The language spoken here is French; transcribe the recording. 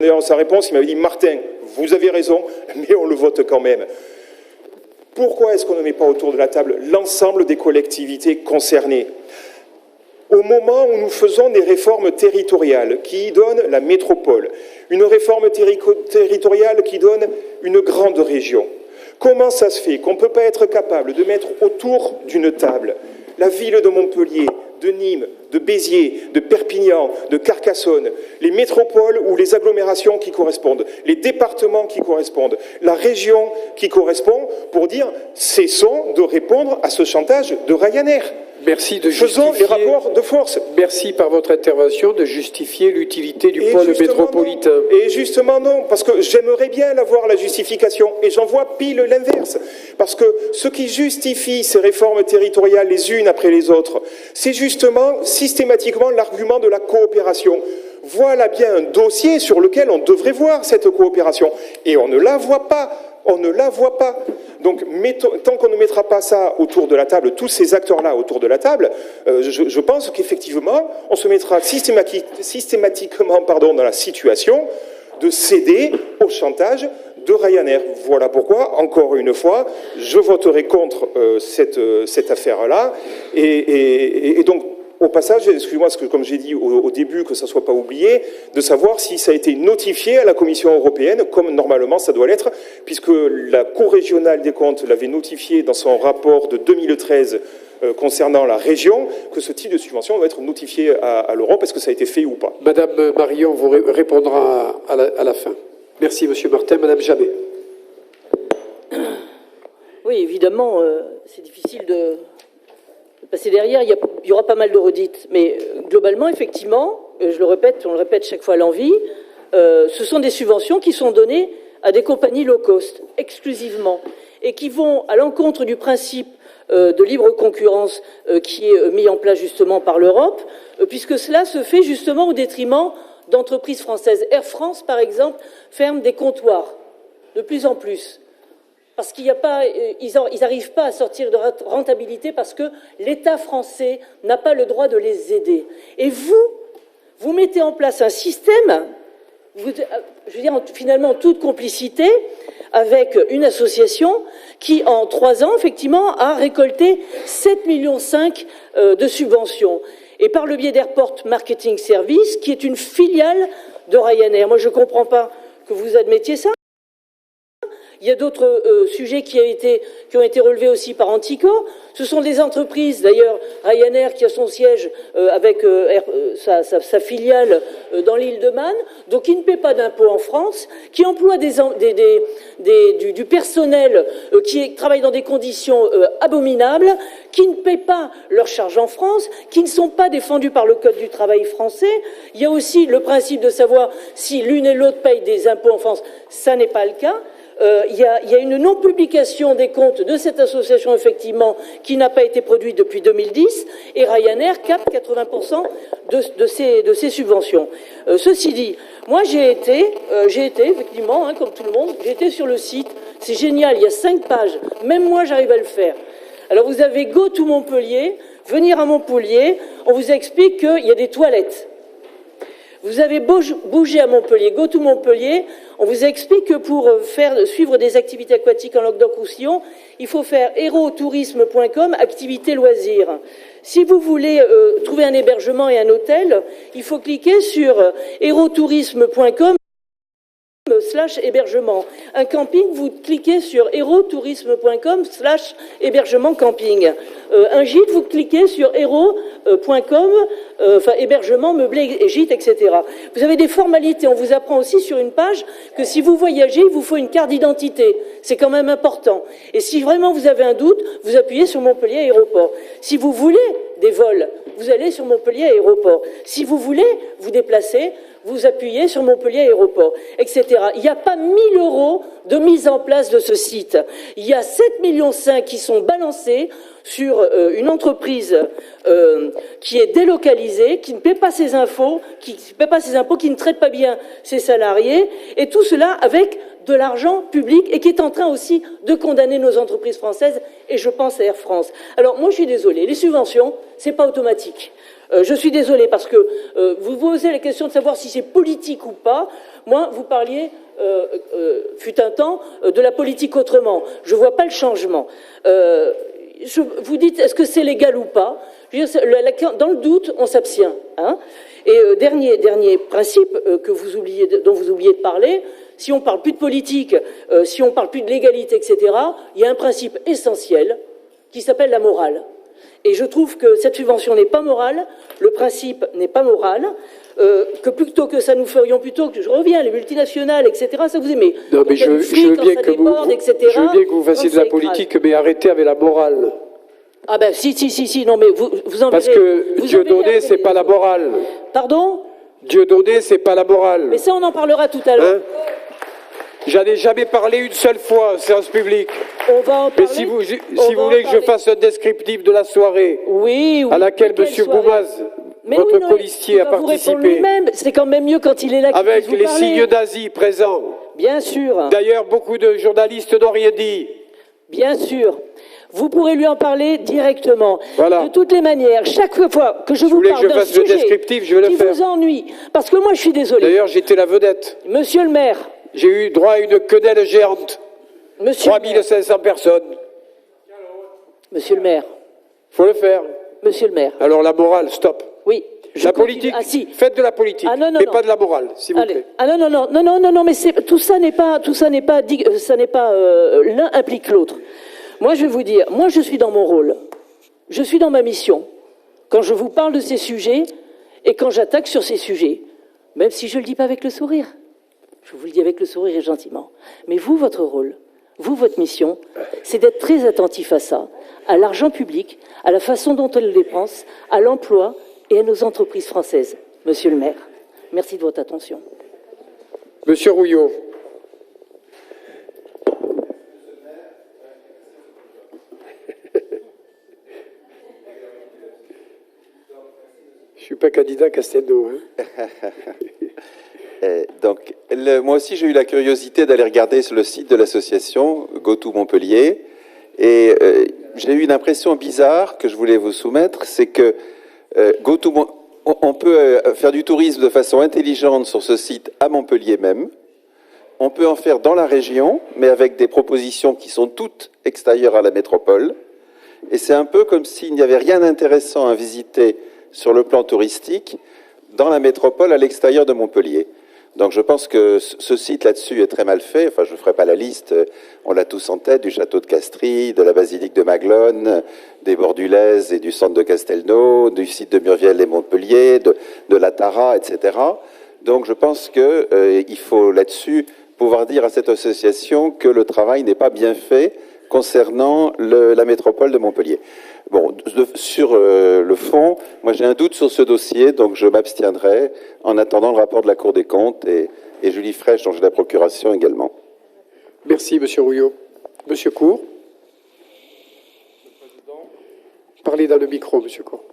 D'ailleurs, sa réponse, il m'avait dit « Martin, vous avez raison, mais on le vote quand même ». Pourquoi est-ce qu'on ne met pas autour de la table l'ensemble des collectivités concernées ? Au moment où nous faisons des réformes territoriales qui donnent la métropole, une réforme territoriale qui donne une grande région, comment ça se fait qu'on ne peut pas être capable de mettre autour d'une table la ville de Montpellier, de Nîmes, de Béziers, de Perpignan, de Carcassonne, les métropoles ou les agglomérations qui correspondent, les départements qui correspondent, la région qui correspond, pour dire cessons de répondre à ce chantage de Ryanair. Merci de Faisons les rapports de force. Merci par votre intervention de justifier l'utilité du pôle métropolitain. Non. Et justement non, parce que j'aimerais bien l'avoir la justification, et j'en vois pile l'inverse. Parce que ce qui justifie ces réformes territoriales les unes après les autres, c'est justement systématiquement l'argument de la coopération. Voilà bien un dossier sur lequel on devrait voir cette coopération. Et on ne la voit pas. On ne la voit pas. Donc, tant qu'on ne mettra pas ça autour de la table, tous ces acteurs-là autour de la table, je pense qu'effectivement, on se mettra systématiquement dans la situation de céder au chantage de Ryanair. Voilà pourquoi, encore une fois, je voterai contre cette affaire-là. Et donc, au passage, excusez-moi, parce que comme j'ai dit au début, que ça ne soit pas oublié, de savoir si ça a été notifié à la Commission européenne, comme normalement ça doit l'être, puisque la Cour régionale des comptes l'avait notifié dans son rapport de 2013 concernant la région, que ce type de subvention va être notifié à l'Europe. Est-ce que ça a été fait ou pas? Madame Marion vous répondra à la fin. Merci, Monsieur Martin. Madame Jabet. Oui, évidemment, c'est difficile de passer derrière, il y aura pas mal de redites. Mais globalement, effectivement, je le répète, on le répète chaque fois à l'envi, ce sont des subventions qui sont données à des compagnies low cost, exclusivement, et qui vont à l'encontre du principe de libre concurrence qui est mis en place justement par l'Europe, puisque cela se fait justement au détriment d'entreprises françaises. Air France, par exemple, ferme des comptoirs de plus en plus. Parce qu'il n'y a pas, ils n'arrivent pas à sortir de rentabilité parce que l'État français n'a pas le droit de les aider. Et vous mettez en place un système, je veux dire, finalement, en toute complicité, avec une association qui, en 3 ans, effectivement, a récolté 7,5 millions de subventions. Et par le biais d'Airport Marketing Service, qui est une filiale de Ryanair. Moi, je ne comprends pas que vous admettiez ça. Il y a d'autres sujets qui ont été relevés aussi par Anticor. Ce sont des entreprises, d'ailleurs, Ryanair qui a son siège avec sa filiale dans l'île de Man, donc qui ne paient pas d'impôts en France, qui emploient du personnel qui travaille dans des conditions abominables, qui ne paient pas leurs charges en France, qui ne sont pas défendus par le Code du travail français. Il y a aussi le principe de savoir si l'une et l'autre payent des impôts en France. Ça n'est pas le cas. Il y a une non-publication des comptes de cette association, effectivement, qui n'a pas été produite depuis 2010, et Ryanair capte 80% de ces subventions. Ceci dit, moi j'ai été effectivement, comme tout le monde, j'ai été sur le site, c'est génial, il y a 5 pages, même moi j'arrive à le faire. Alors vous avez Go to Montpellier, venir à Montpellier, on vous explique qu'il y a des toilettes. Vous avez bougé à Montpellier, Go to Montpellier, on vous explique que pour suivre des activités aquatiques en Languedoc-Roussillon, il faut faire aerotourisme.com, activités loisirs. Si vous voulez trouver un hébergement et un hôtel, il faut cliquer sur aerotourisme.com /hébergement. Un camping, vous cliquez sur aerotourisme.com /hébergement camping. Un gîte, vous cliquez sur aero.com hébergement, meublé et gîte, etc. Vous avez des formalités. On vous apprend aussi sur une page que si vous voyagez, il vous faut une carte d'identité. C'est quand même important. Et si vraiment vous avez un doute, vous appuyez sur Montpellier Aéroport. Si vous voulez des vols, vous allez sur Montpellier Aéroport. Si vous voulez vous déplacer, vous appuyez sur Montpellier Aéroport, etc. Il n'y a pas 1 000 € de mise en place de ce site. Il y a 7,5 millions qui sont balancés sur une entreprise qui est délocalisée, qui ne paie pas ses impôts, qui ne traite pas bien ses salariés, et tout cela avec de l'argent public et qui est en train aussi de condamner nos entreprises françaises, et je pense à Air France. Alors moi je suis désolée, les subventions, c'est pas automatique. Je suis désolé parce que vous posez la question de savoir si c'est politique ou pas. Moi, vous parliez, fut un temps, de la politique autrement. Je vois pas le changement. Vous dites, est-ce que c'est légal ou pas? Je veux dire, dans le doute, on s'abstient. Hein. Et dernier principe dont vous oubliez de parler, si on parle plus de politique, si on parle plus de légalité, etc., il y a un principe essentiel qui s'appelle la morale. Et je trouve que cette subvention n'est pas morale, le principe n'est pas moral, que plutôt que ça nous ferions plutôt que, je reviens, les multinationales, etc., ça vous aimez. Non, mais je veux bien que vous fassiez de la politique, mais arrêtez avec la morale. Ah ben si, non mais vous en Parce que Dieu donné, c'est pas la morale. Pardon? Dieu donné, c'est pas la morale. Mais ça, on en parlera tout à l'heure. Hein? J'en ai jamais parlé une seule fois en séance publique. On va en parler. Mais si vous voulez que je fasse un descriptif de la soirée, oui, à laquelle M. Boumaz, votre colistier, a participé, c'est quand même mieux quand il est là. Avec les signes d'Asie présents. Bien sûr. D'ailleurs, beaucoup de journalistes n'ont rien dit. Bien sûr. Vous pourrez lui en parler directement. Voilà. De toutes les manières, chaque fois que je vous parle d'un sujet qui vous ennuie, parce que moi je suis désolé. D'ailleurs, j'étais la vedette. Monsieur le maire. J'ai eu droit à une quenelle géante. 3500 personnes. Monsieur le maire. Faut le faire. Monsieur le maire. Alors la morale, stop. Oui. La politique, faites de la politique, mais pas de la morale, s'il vous plaît. Ah non, mais tout ça n'est pas, l'un implique l'autre. Moi, je vais vous dire, moi, je suis dans mon rôle. Je suis dans ma mission. Quand je vous parle de ces sujets et quand j'attaque sur ces sujets, même si je ne le dis pas avec le sourire, je vous le dis avec le sourire et gentiment. Mais vous, votre rôle, vous, votre mission, c'est d'être très attentif à ça, à l'argent public, à la façon dont on le dépense, à l'emploi et à nos entreprises françaises. Monsieur le maire, merci de votre attention. Monsieur Rouillot. Je ne suis pas candidat à Castelnau. Hein. Donc, moi aussi, j'ai eu la curiosité d'aller regarder sur le site de l'association GoTo Montpellier. Et j'ai eu une impression bizarre que je voulais vous soumettre, c'est que on peut faire du tourisme de façon intelligente sur ce site à Montpellier même. On peut en faire dans la région, mais avec des propositions qui sont toutes extérieures à la métropole. Et c'est un peu comme s'il n'y avait rien d'intéressant à visiter sur le plan touristique dans la métropole à l'extérieur de Montpellier. Donc je pense que ce site là-dessus est très mal fait. Enfin, je ne ferai pas la liste. On l'a tous en tête, du château de Castries, de la basilique de Maglone, des Bordulaises et du centre de Castelnau, du site de Murviel et Montpellier, de la Tara, etc. Donc je pense qu'il faut là-dessus pouvoir dire à cette association que le travail n'est pas bien fait concernant la métropole de Montpellier. Bon, sur le fond, moi j'ai un doute sur ce dossier, donc je m'abstiendrai en attendant le rapport de la Cour des comptes et Julie Fraîche, dont j'ai la procuration également. Merci, Monsieur Rouillot. Monsieur Cour. Parlez dans le micro, Monsieur Cour.